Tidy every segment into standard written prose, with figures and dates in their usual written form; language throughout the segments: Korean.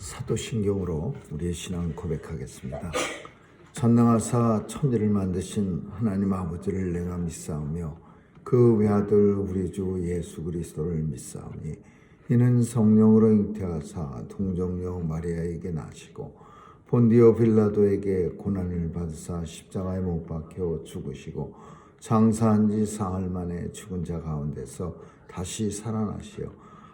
사도신경으로 우리의 신앙을 고백하겠습니다. 전능하사 천지를 만드신 하나님 아버지를 내가 믿사오며 그 외아들 우리 주 예수 그리스도를 믿사오니 이는 성령으로 잉태하사 동정녀 마리아에게 나시고 본디오 빌라도에게 고난을 받으사 십자가에 못 박혀 죽으시고 장사한 지 사흘 만에 죽은 자 가운데서 다시 살아나시어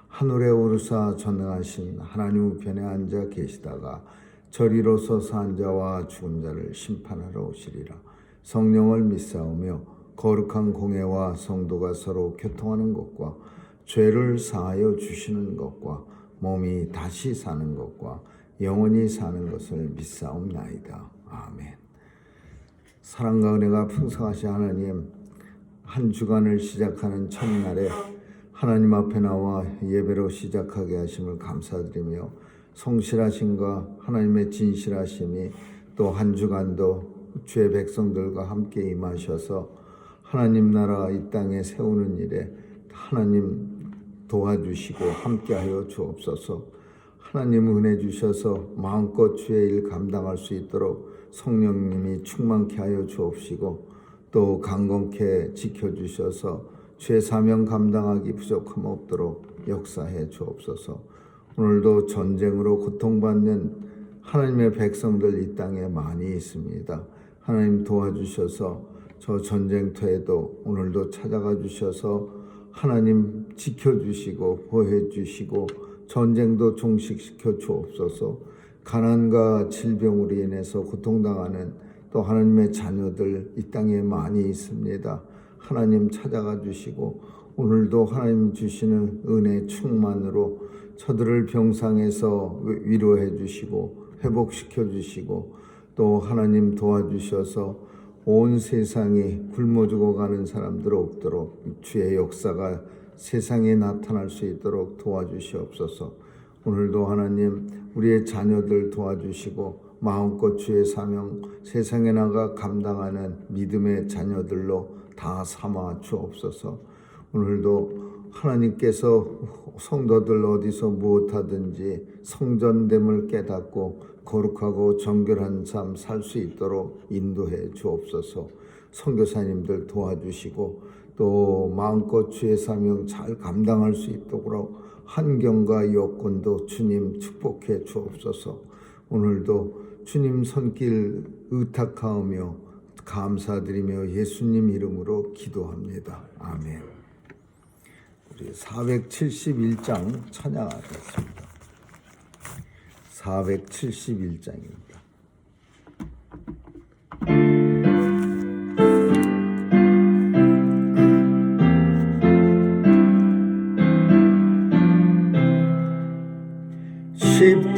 하늘에 오르사 전능하신 하나님 우편에 앉아 계시다가 저리로 서서 한 자와 죽은 자를 심판하러 오시리라. 성령을 믿사오며 거룩한 공회와 성도가 서로 교통하는 것과 죄를 사하여 주시는 것과 몸이 다시 사는 것과 영원히 사는 것을 믿사옵나이다. 아멘. 사랑과 은혜가 풍성하신 하나님, 한 주간을 시작하는 첫날에 하나님 앞에 나와 예배로 시작하게 하심을 감사드리며 성실하심과 하나님의 진실하심이 또 한 주간도 주의 백성들과 함께 임하셔서 하나님 나라 이 땅에 세우는 일에 하나님 도와주시고 함께하여 주옵소서. 하나님 은혜 주셔서 마음껏 주의 일 감당할 수 있도록 성령님이 충만케 하여 주옵시고 또 강건케 지켜주셔서 주의 사명 감당하기 부족함 없도록 역사해 주옵소서. 오늘도 전쟁으로 고통받는 하나님의 백성들 이 땅에 많이 있습니다. 하나님 도와주셔서 저 전쟁터에도 오늘도 찾아가 주셔서 하나님 지켜주시고 보호해 주시고 전쟁도 종식시켜 주옵소서. 가난과 질병으로 인해서 고통당하는 또 하나님의 자녀들 이 땅에 많이 있습니다. 하나님 찾아가 주시고 오늘도 하나님 주시는 은혜 충만으로 저들을 병상에서 위로해 주시고 회복시켜 주시고 또 하나님 도와주셔서 온 세상이 굶어 죽어가는 사람들 없도록 주의 역사가 세상에 나타날 수 있도록 도와주시옵소서. 오늘도 하나님 우리의 자녀들 도와주시고 마음껏 주의 사명 세상에 나가 감당하는 믿음의 자녀들로 다 삼아 주옵소서. 오늘도 하나님께서 성도들 어디서 무엇하든지 성전됨을 깨닫고 거룩하고 정결한 삶 살 수 있도록 인도해 주옵소서. 선교사님들 도와주시고 또 마음껏 주의 사명 잘 감당할 수 있도록 환경과 여건도 주님 축복해 주옵소서. 오늘도 주님 손길 의탁하오며 감사드리며 예수님 이름으로 기도합니다. 아멘. 우리 471장 찬양하겠습니다. 471장입니다.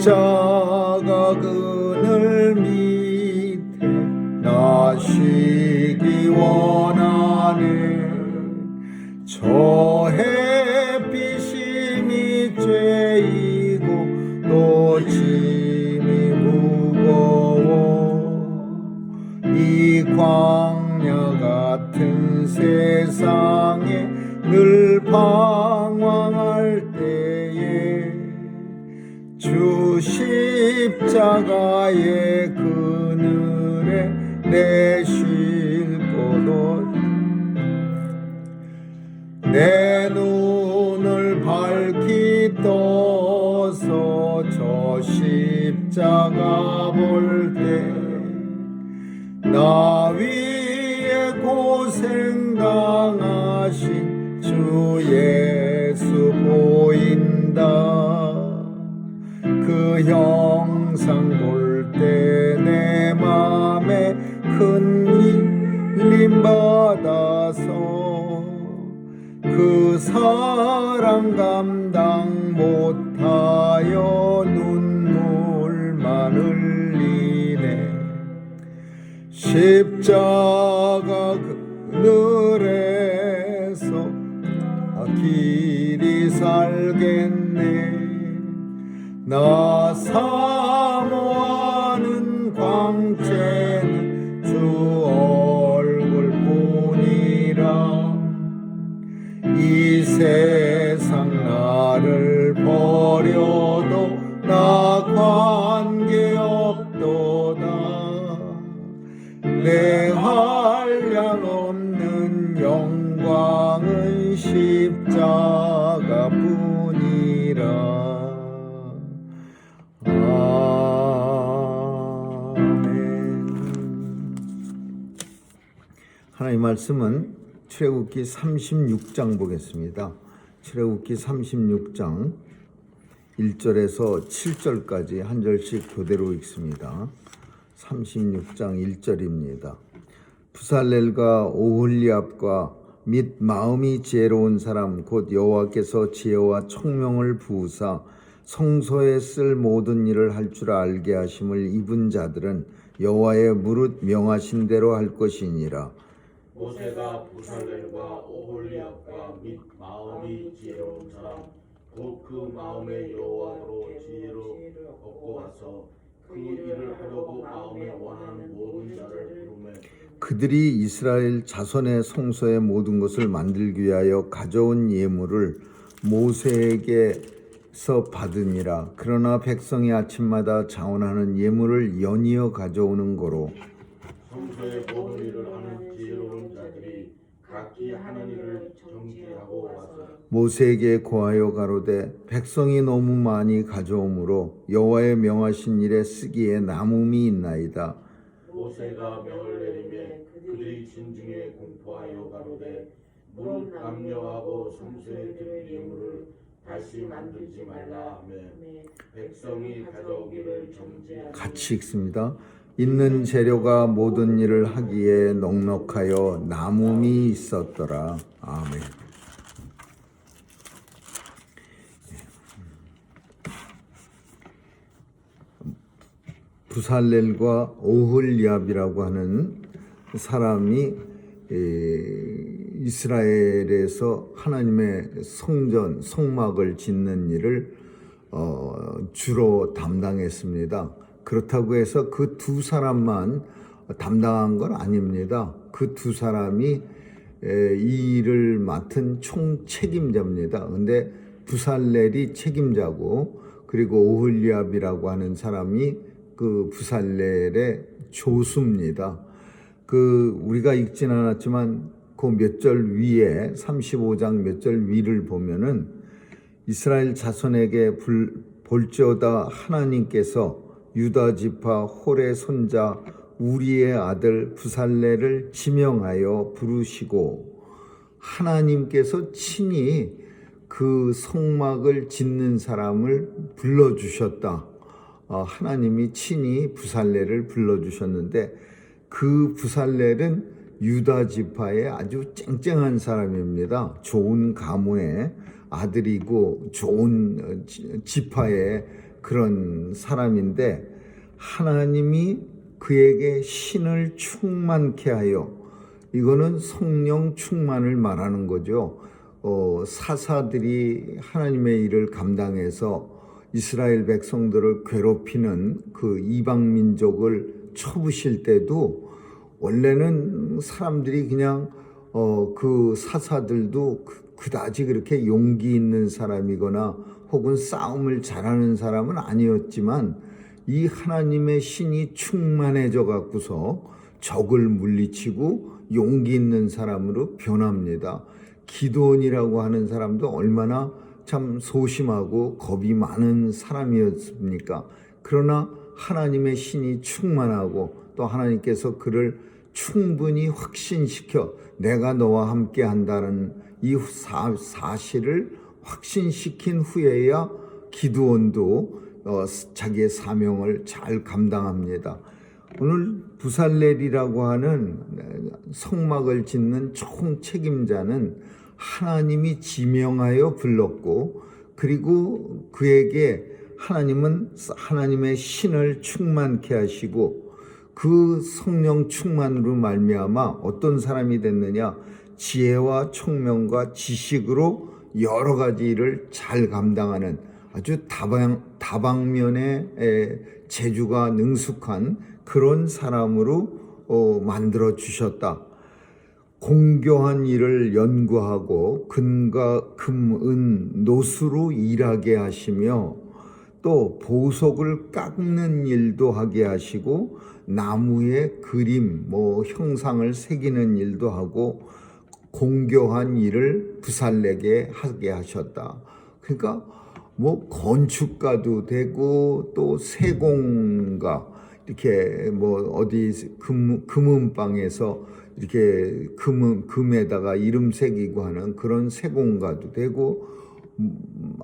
십자가 그늘 밑에 나시기 원하네. 저 햇빛이 밑죄이고 또 짐이 무거워 이 광야 같은 세상에 늘 방황할 때에 주 십자가의 그늘에 내 쉴 곳 내 눈을 밝히 떠서 저 십자가 볼 때 나 위에 고생당하신 주 예수 보인다. 그 형상 볼 때 내 맘에 큰 힐림 받아서 그 사랑 감당 못하여 눈물만 흘리네. 십자가 그늘에서 길이 살겠네. 나 사모하는 광채는 주 얼굴뿐이라. 이 세상 나를 버려도 나 하나님 말씀은 출애굽기 36장 보겠습니다. 출애굽기 36장 1절에서 7절까지 한 절씩 그대로 읽습니다. 36장 1절입니다. 부살렐과 오홀리압과 및 마음이 지혜로운 사람 곧 여호와께서 지혜와 총명을 부으사 성소에 쓸 모든 일을 할 줄 알게 하심을 입은 자들은 여호와의 무릇 명하신 대로 할 것이니라. 모세가 부살렐과 오홀리압과 및 마음이 지혜로운 사람 곧 그 마음에 여호와로 지혜로 얻고 와서 그 일을 하려고 마음에 원하는 모든 자를 부르매 그들이 이스라엘 자손의 성소의 모든 것을 만들기 위하여 가져온 예물을 모세에게서 받으니라. 그러나 백성이 아침마다 자원하는 예물을 연이어 가져오는 거로 성소의 모든 일을 하는 지혜로운 자들이 각기 하는 일을 정지하고 와서 모세에게 고하여 가로되 백성이 너무 많이 가져오므로 여호와의 명하신 일에 쓰기에 남음이 있나이다. 모세가 명을 내리매 그들이 진중에 공포하여 가로되 무릇 남녀하고 성소에 드릴 예물을 다시 만들지 말라 하며 백성이 가져오기를 정지하고 같이 읽습니다. 있는 재료가 모든 일을 하기에 넉넉하여 남음이 있었더라. 아멘. 부살렐과 오홀리압이라고 하는 사람이 이스라엘에서 하나님의 성전, 성막을 짓는 일을 주로 담당했습니다. 그렇다고 해서 그 두 사람만 담당한 건 아닙니다. 그 두 사람이 이 일을 맡은 총 책임자입니다. 근데 부살렐이 책임자고 그리고 오홀리압이라고 하는 사람이 그 부살렐의 조수입니다. 우리가 읽진 않았지만 그 몇 절 위에 35장 몇 절 위를 보면은 이스라엘 자손에게 볼지어다 하나님께서 유다 지파 홀의 손자 우리의 아들 부살렐을 지명하여 부르시고 하나님께서 친히 그 성막을 짓는 사람을 불러주셨다. 하나님이 친히 부살렐을 불러주셨는데 그 부살렐은 유다 지파의 아주 쨍쨍한 사람입니다. 좋은 가문의 아들이고 좋은 지파의 그런 사람인데 하나님이 그에게 신을 충만케 하여 이거는 성령 충만을 말하는 거죠. 사사들이 하나님의 일을 감당해서 이스라엘 백성들을 괴롭히는 그 이방 민족을 쳐부실 때도 원래는 사람들이 그냥 그 사사들도 그다지 그렇게 용기 있는 사람이거나 혹은 싸움을 잘하는 사람은 아니었지만 이 하나님의 신이 충만해져 갖고서 적을 물리치고 용기 있는 사람으로 변합니다. 기드온이라고 하는 사람도 얼마나 참 소심하고 겁이 많은 사람이었습니까? 그러나 하나님의 신이 충만하고 또 하나님께서 그를 충분히 확신시켜 내가 너와 함께 한다는 이 사실을 확신시킨 후에야 기드온도 자기의 사명을 잘 감당합니다. 오늘 부살렐이라고 하는 성막을 짓는 총 책임자는 하나님이 지명하여 불렀고 그리고 그에게 하나님은 하나님의 신을 충만케 하시고 그 성령 충만으로 말미암아 어떤 사람이 됐느냐 지혜와 총명과 지식으로 여러 가지 일을 잘 감당하는 아주 다방면의 재주가 능숙한 그런 사람으로 만들어 주셨다. 공교한 일을 연구하고 금과 금, 은, 노수로 일하게 하시며 또 보석을 깎는 일도 하게 하시고 나무에 그림, 형상을 새기는 일도 하고 공교한 일을 부살레게 하게 하셨다. 그러니까 건축가도 되고 또 세공가 이렇게 뭐 어디 금은방에서 이렇게 금에다가 이름 새기고 하는 그런 세공가도 되고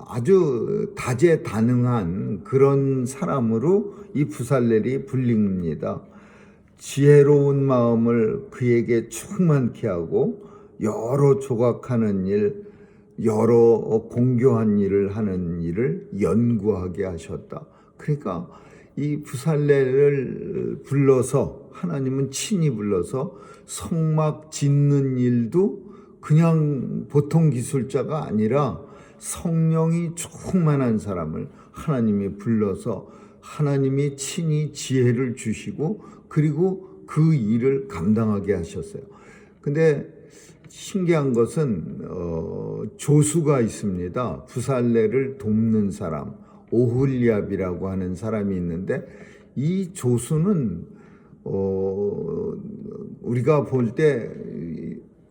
아주 다재다능한 그런 사람으로 이 부살렐이 불립니다. 지혜로운 마음을 그에게 충만케 하고 여러 조각하는 일, 여러 공교한 일을 하는 일을 연구하게 하셨다. 그러니까 이 부살렐을 불러서 하나님은 친히 불러서 성막 짓는 일도 그냥 보통 기술자가 아니라 성령이 충만한 사람을 하나님이 불러서 하나님이 친히 지혜를 주시고 그리고 그 일을 감당하게 하셨어요. 근데 신기한 것은 조수가 있습니다. 부살렐을 돕는 사람, 오홀리압이라고 하는 사람이 있는데 이 조수는 우리가 볼 때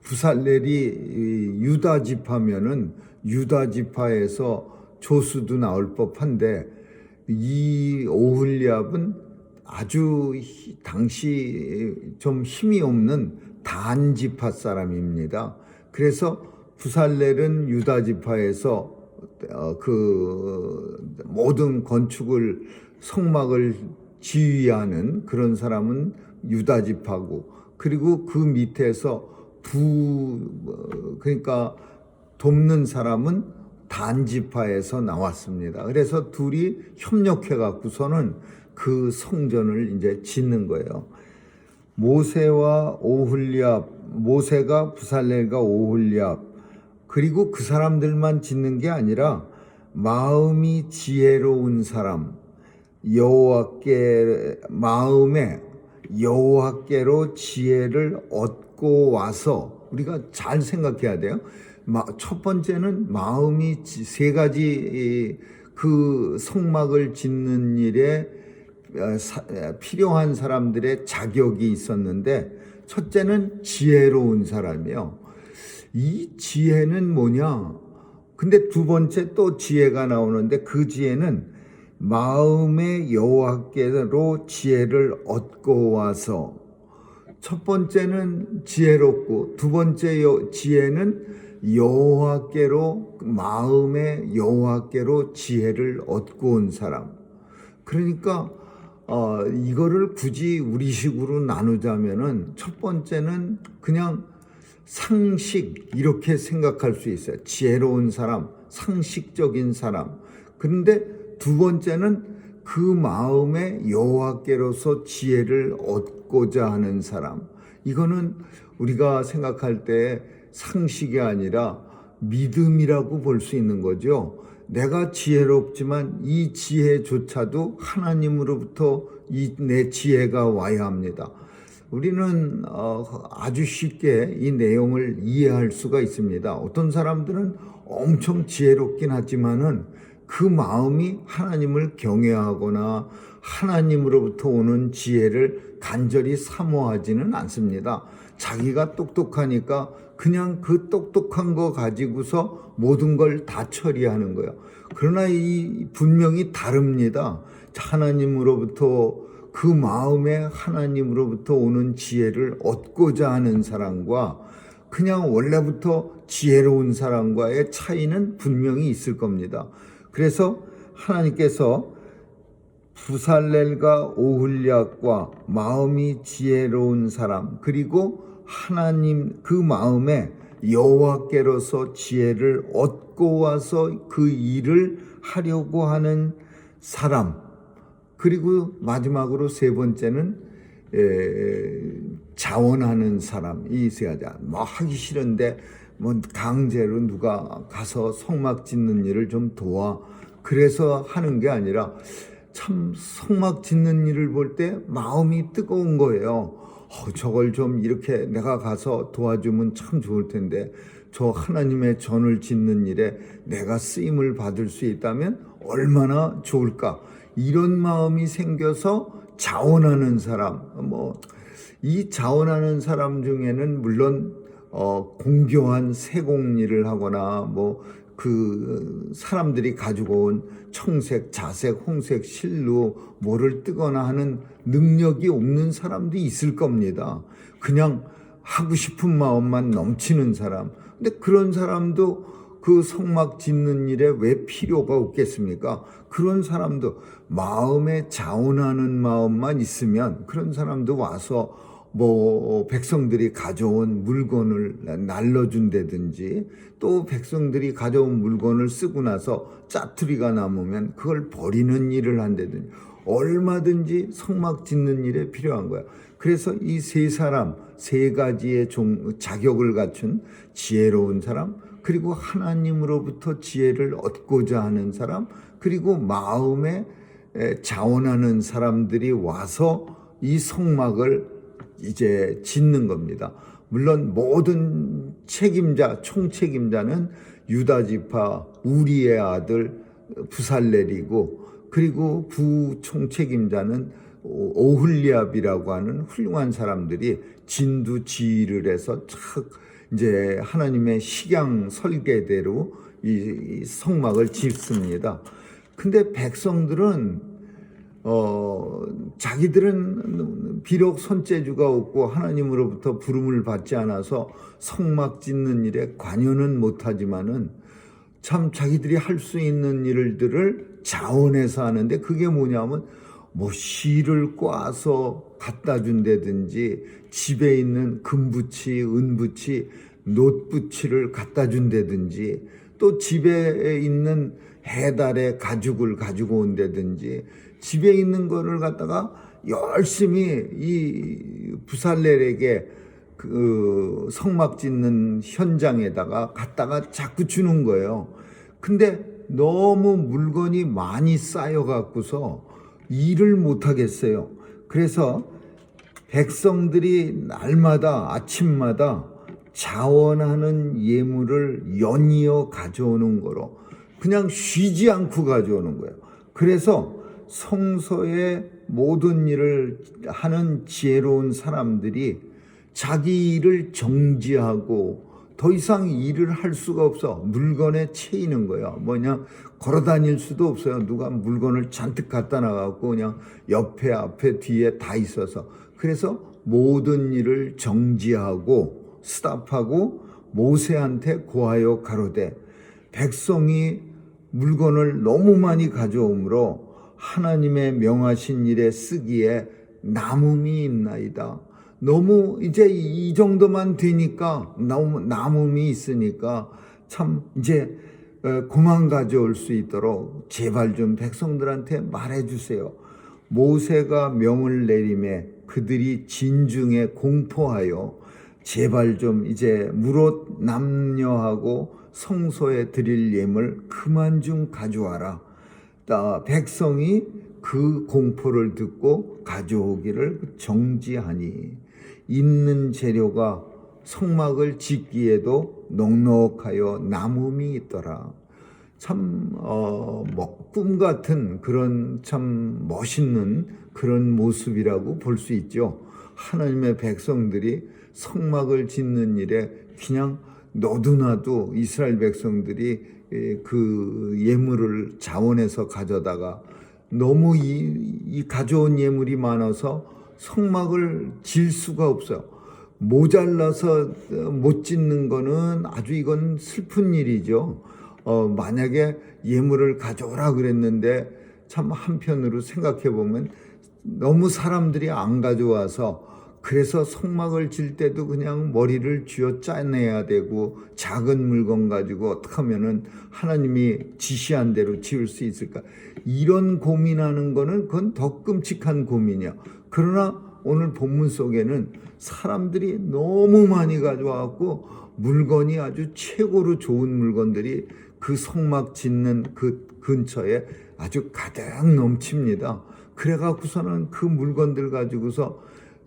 부살렐이 유다 지파면은 유다 지파에서 조수도 나올 법한데 이 오홀리압은 아주 당시 좀 힘이 없는 단 지파 사람입니다. 그래서 부살렐은 유다 지파에서 그 모든 건축을 성막을 지휘하는 그런 사람은 유다 지파고 그리고 그 밑에서 그러니까 돕는 사람은 단 지파에서 나왔습니다. 그래서 둘이 협력해 갖고서는 그 성전을 이제 짓는 거예요. 모세가 부살렐과 오홀리압 그리고 그 사람들만 짓는 게 아니라 마음이 지혜로운 사람 마음에 여호와께로 지혜를 얻고 와서 우리가 잘 생각해야 돼요. 첫 번째는 마음이 세 가지 그 성막을 짓는 일에 필요한 사람들의 자격이 있었는데 첫째는 지혜로운 사람이요. 이 지혜는 뭐냐? 근데 두 번째 또 지혜가 나오는데 그 지혜는 마음의 여호와께로 지혜를 얻고 와서 첫 번째는 지혜롭고 두 번째 지혜는 여호와께로 마음의 여호와께로 지혜를 얻고 온 사람. 그러니까 이거를 굳이 우리식으로 나누자면은 첫 번째는 그냥 상식 이렇게 생각할 수 있어요. 지혜로운 사람, 상식적인 사람. 그런데 두 번째는 그 마음에 여호와께로서 지혜를 얻고자 하는 사람. 이거는 우리가 생각할 때 상식이 아니라 믿음이라고 볼 수 있는 거죠. 내가 지혜롭지만 이 지혜조차도 하나님으로부터 내 지혜가 와야 합니다. 우리는 아주 쉽게 이 내용을 이해할 수가 있습니다. 어떤 사람들은 엄청 지혜롭긴 하지만은 그 마음이 하나님을 경외하거나 하나님으로부터 오는 지혜를 간절히 사모하지는 않습니다. 자기가 똑똑하니까 그냥 그 똑똑한 거 가지고서 모든 걸 다 처리하는 거예요. 그러나 이 분명히 다릅니다. 하나님으로부터 그 마음에 하나님으로부터 오는 지혜를 얻고자 하는 사람과 그냥 원래부터 지혜로운 사람과의 차이는 분명히 있을 겁니다. 그래서 하나님께서 부살렐과 오홀리압과 마음이 지혜로운 사람 그리고 하나님 그 마음에 여호와께로서 지혜를 얻고 와서 그 일을 하려고 하는 사람 그리고 마지막으로 세 번째는 자원하는 사람. 이 세 가지 뭐 하기 싫은데 뭐 강제로 누가 가서 성막 짓는 일을 좀 도와 그래서 하는 게 아니라 참 성막 짓는 일을 볼 때 마음이 뜨거운 거예요. 저걸 좀 이렇게 내가 가서 도와주면 참 좋을 텐데 저 하나님의 전을 짓는 일에 내가 쓰임을 받을 수 있다면 얼마나 좋을까. 이런 마음이 생겨서 자원하는 사람, 이 자원하는 사람 중에는 물론 공교한 세공 일을 하거나 그 사람들이 가지고 온 청색, 자색, 홍색 실로 뭐를 뜨거나 하는 능력이 없는 사람도 있을 겁니다. 그냥 하고 싶은 마음만 넘치는 사람. 근데 그런 사람도 그 성막 짓는 일에 왜 필요가 없겠습니까? 그런 사람도 마음에 자원하는 마음만 있으면 그런 사람도 와서 뭐 백성들이 가져온 물건을 날려준다든지 또 백성들이 가져온 물건을 쓰고 나서 짜투리가 남으면 그걸 버리는 일을 한다든지 얼마든지 성막 짓는 일에 필요한 거야. 그래서 이 세 사람, 세 가지의 자격을 갖춘 지혜로운 사람, 그리고 하나님으로부터 지혜를 얻고자 하는 사람, 그리고 마음에 자원하는 사람들이 와서 이 성막을 이제 짓는 겁니다. 물론 모든 책임자, 총책임자는 유다 지파 우리의 아들 부살렐이고, 그리고 부총책임자는 오홀리압이라고 하는 훌륭한 사람들이 진두지휘를 해서 착 이제 하나님의 식양 설계대로 이 성막을 짓습니다. 근데 백성들은 자기들은 비록 손재주가 없고 하나님으로부터 부름을 받지 않아서 성막 짓는 일에 관여는 못하지만은 참 자기들이 할 수 있는 일들을 자원해서 하는데, 그게 뭐냐면 뭐 실을 꽈서 갖다 준다든지 집에 있는 금붙이, 은붙이, 놋붙이를 갖다 준다든지 또 집에 있는 해달의 가죽을 가지고 온다든지 집에 있는 거를 갖다가 열심히 이 부살렐에게 그 성막 짓는 현장에다가 갖다가 자꾸 주는 거예요. 근데 너무 물건이 많이 쌓여 갖고서 일을 못 하겠어요. 그래서 백성들이 날마다 아침마다 자원하는 예물을 연이어 가져오는 거로 그냥 쉬지 않고 가져오는 거예요. 그래서 성소의 모든 일을 하는 지혜로운 사람들이 자기 일을 정지하고 더 이상 일을 할 수가 없어. 물건에 채이는 거예요. 뭐냐, 걸어 다닐 수도 없어요. 누가 물건을 잔뜩 갖다 놔갖고 그냥 옆에 앞에 뒤에 다 있어서. 그래서 모든 일을 정지하고 스탑하고 모세한테 고하여 가로되, 백성이 물건을 너무 많이 가져오므로 하나님의 명하신 일에 쓰기에 남음이 있나이다. 너무 이제 이 정도만 되니까 너무 남음이 있으니까 참 이제 그만 가져올 수 있도록 제발 좀 백성들한테 말해주세요. 모세가 명을 내림에 그들이 진중에 공포하여 제발 좀 이제 무릇 남녀하고 성소에 드릴 예물 그만 좀 가져와라. 백성이 그 공포를 듣고 가져오기를 정지하니 있는 재료가 성막을 짓기에도 넉넉하여 남음이 있더라. 참 꿈 같은 그런 참 멋있는 그런 모습이라고 볼 수 있죠. 하나님의 백성들이 성막을 짓는 일에 그냥 너도나도 이스라엘 백성들이 그 예물을 자원해서 가져다가 너무 이 가져온 예물이 많아서 성막을 질 수가 없어요. 모자라서 못 짓는 거는 아주 이건 슬픈 일이죠. 만약에 예물을 가져오라 그랬는데 참 한편으로 생각해 보면 너무 사람들이 안 가져와서, 그래서 성막을 질 때도 그냥 머리를 쥐어 짜내야 되고 작은 물건 가지고 어떻게 하면은 하나님이 지시한 대로 지을 수 있을까, 이런 고민하는 거는 그건 더 끔찍한 고민이야. 그러나 오늘 본문 속에는 사람들이 너무 많이 가져와갖고 물건이 아주 최고로 좋은 물건들이 그 성막 짓는 그 근처에 아주 가득 넘칩니다. 그래갖고서는 그 물건들 가지고서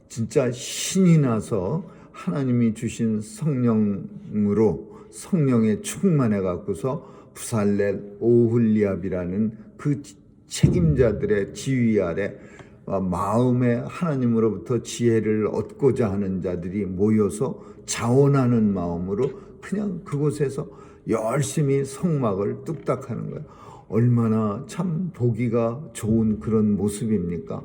진짜 신이 나서 하나님이 주신 성령으로 성령에 충만해 갖고서 부살렐, 오홀리압이라는 그 책임자들의 지휘 아래 마음에 하나님으로부터 지혜를 얻고자 하는 자들이 모여서 자원하는 마음으로 그냥 그곳에서 열심히 성막을 뚝딱하는 거예요. 얼마나 참 보기가 좋은 그런 모습입니까?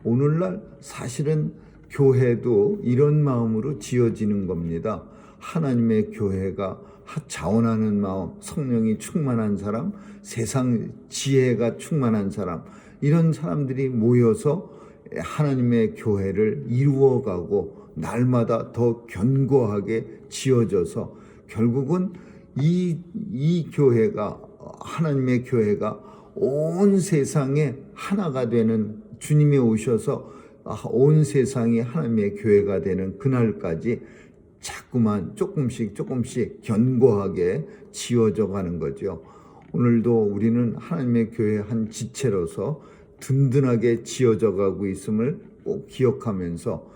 오늘날 사실은 교회도 이런 마음으로 지어지는 겁니다. 하나님의 교회가 자원하는 마음, 성령이 충만한 사람, 세상 지혜가 충만한 사람, 이런 사람들이 모여서 하나님의 교회를 이루어가고 날마다 더 견고하게 지어져서 결국은 이 교회가, 하나님의 교회가 온 세상에 하나가 되는, 주님이 오셔서 온 세상이 하나님의 교회가 되는 그날까지 자꾸만 조금씩 견고하게 지어져 가는 거죠. 오늘도 우리는 하나님의 교회의 한 지체로서 든든하게 지어져 가고 있음을 꼭 기억하면서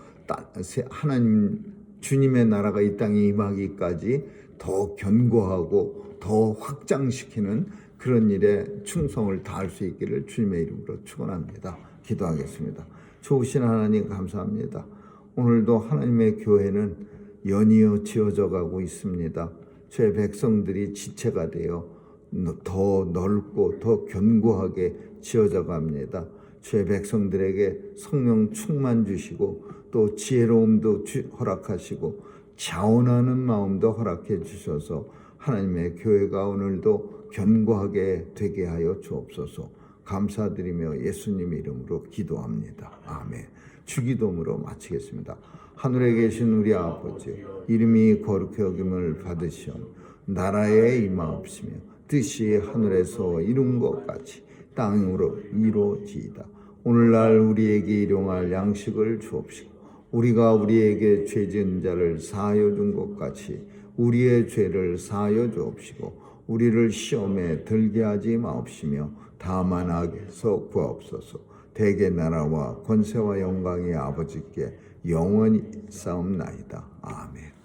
하나님 주님의 나라가 이 땅에 임하기까지 더 견고하고 더 확장시키는 그런 일에 충성을 다할 수 있기를 주님의 이름으로 축원합니다. 기도하겠습니다. 좋으신 하나님 감사합니다. 오늘도 하나님의 교회는 연이어 지어져 가고 있습니다. 주의 백성들이 지체가 되어 더 넓고 더 견고하게 지어져 갑니다. 주의 백성들에게 성령 충만 주시고 또 지혜로움도 허락하시고 자원하는 마음도 허락해 주셔서 하나님의 교회가 오늘도 견고하게 되게 하여 주옵소서. 감사드리며 예수님 이름으로 기도합니다. 아멘. 주기도문으로 마치겠습니다. 하늘에 계신 우리 아버지, 이름이 거룩히 여김을 받으시오. 나라에 임하옵시며 뜻이 하늘에서 이룬 것 같이 땅으로 이루어지이다. 오늘날 우리에게 일용할 양식을 주옵시고 우리가 우리에게 죄 지은 자를 사하여 준 것 같이 우리의 죄를 사하여 주옵시고 우리를 시험에 들게 하지 마옵시며 다만 악에서 구하옵소서. 대개 나라와 권세와 영광이 아버지께 영원히 싸움나이다. 아멘.